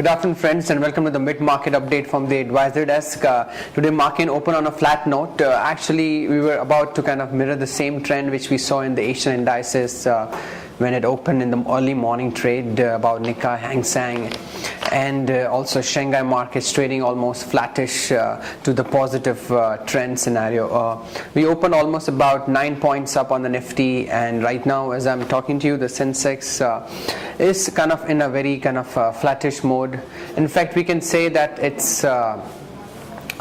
Good afternoon, friends, and welcome to the mid-market update from the advisor desk. Today market opened on a flat note. Actually, we were about to kind of mirror the same trend which we saw in the Asian indices when it opened in the early morning trade, about Nikkei, Hang Seng, and also Shanghai markets trading almost flattish to the positive trend scenario. We opened almost about 9 points up on the Nifty, and right now as I'm talking to you, the Sensex is kind of in a very kind of flattish mode. In fact, we can say that it's a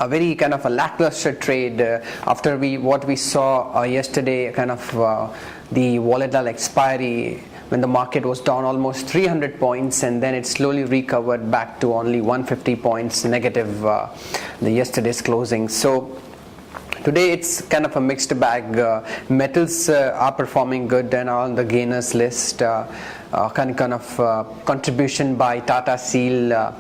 very kind of a lackluster trade after what we saw yesterday, kind of the volatile expiry when the market was down almost 300 points, and then it slowly recovered back to only 150 points negative the yesterday's closing. So today it's kind of a mixed bag. Metals are performing good and are on the gainers list. Kind of contribution by Tata Steel,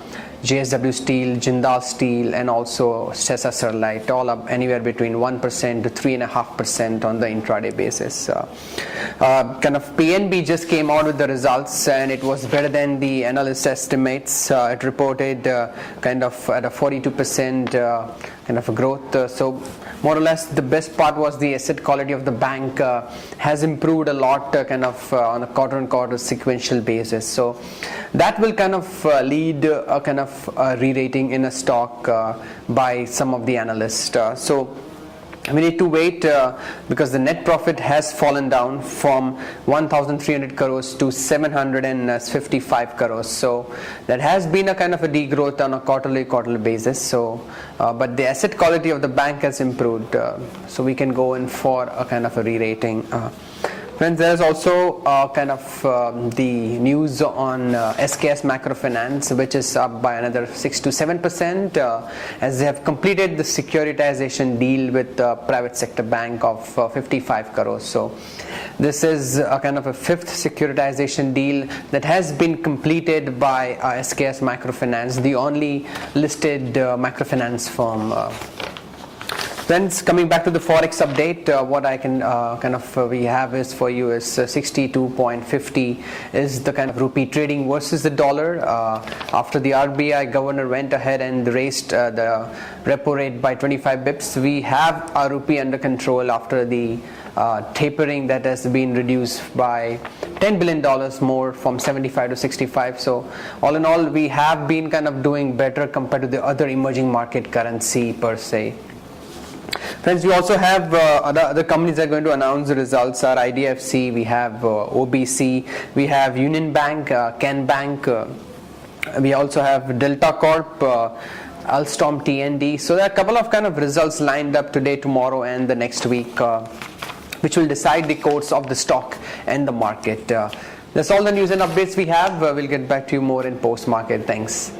JSW Steel, Jindal Steel, and also Sesa Sterlite, all up anywhere between 1% to 3.5% on the intraday basis. Kind of PNB just came out with the results, and it was better than the analyst estimates. It reported kind of at a 42% kind of a growth. So more or less the best part was the asset quality of the bank has improved a lot kind of on a quarter-on-quarter sequential basis. So that will kind of lead a kind of re-rating in a stock by some of the analysts. So we need to wait because the net profit has fallen down from 1,300 crores to 755 crores. So that has been a kind of a degrowth on a quarterly basis. So, but the asset quality of the bank has improved. So we can go in for a kind of a re-rating. Friends, there is also kind of the news on SKS Microfinance, which is up by another 6 to 7% as they have completed the securitization deal with the private sector bank of 55 crores. So this is a kind of a fifth securitization deal that has been completed by SKS Microfinance, the only listed microfinance firm. Friends, coming back to the forex update, what I can we have is for you is 62.50 is the kind of rupee trading versus the dollar. After the RBI governor went ahead and raised the repo rate by 25 bips, we have our rupee under control after the tapering that has been reduced by $10 billion more from 75 to 65. So all in all, we have been kind of doing better compared to the other emerging market currency per se. Friends, we also have other companies that are going to announce the results are IDFC, we have OBC, we have Union Bank, Ken Bank, we also have Delta Corp, Alstom TND. So there are a couple of kind of results lined up today, tomorrow, and the next week, which will decide the course of the stock and the market. That's all the news and updates we have. We'll get back to you more in post-market. Thanks.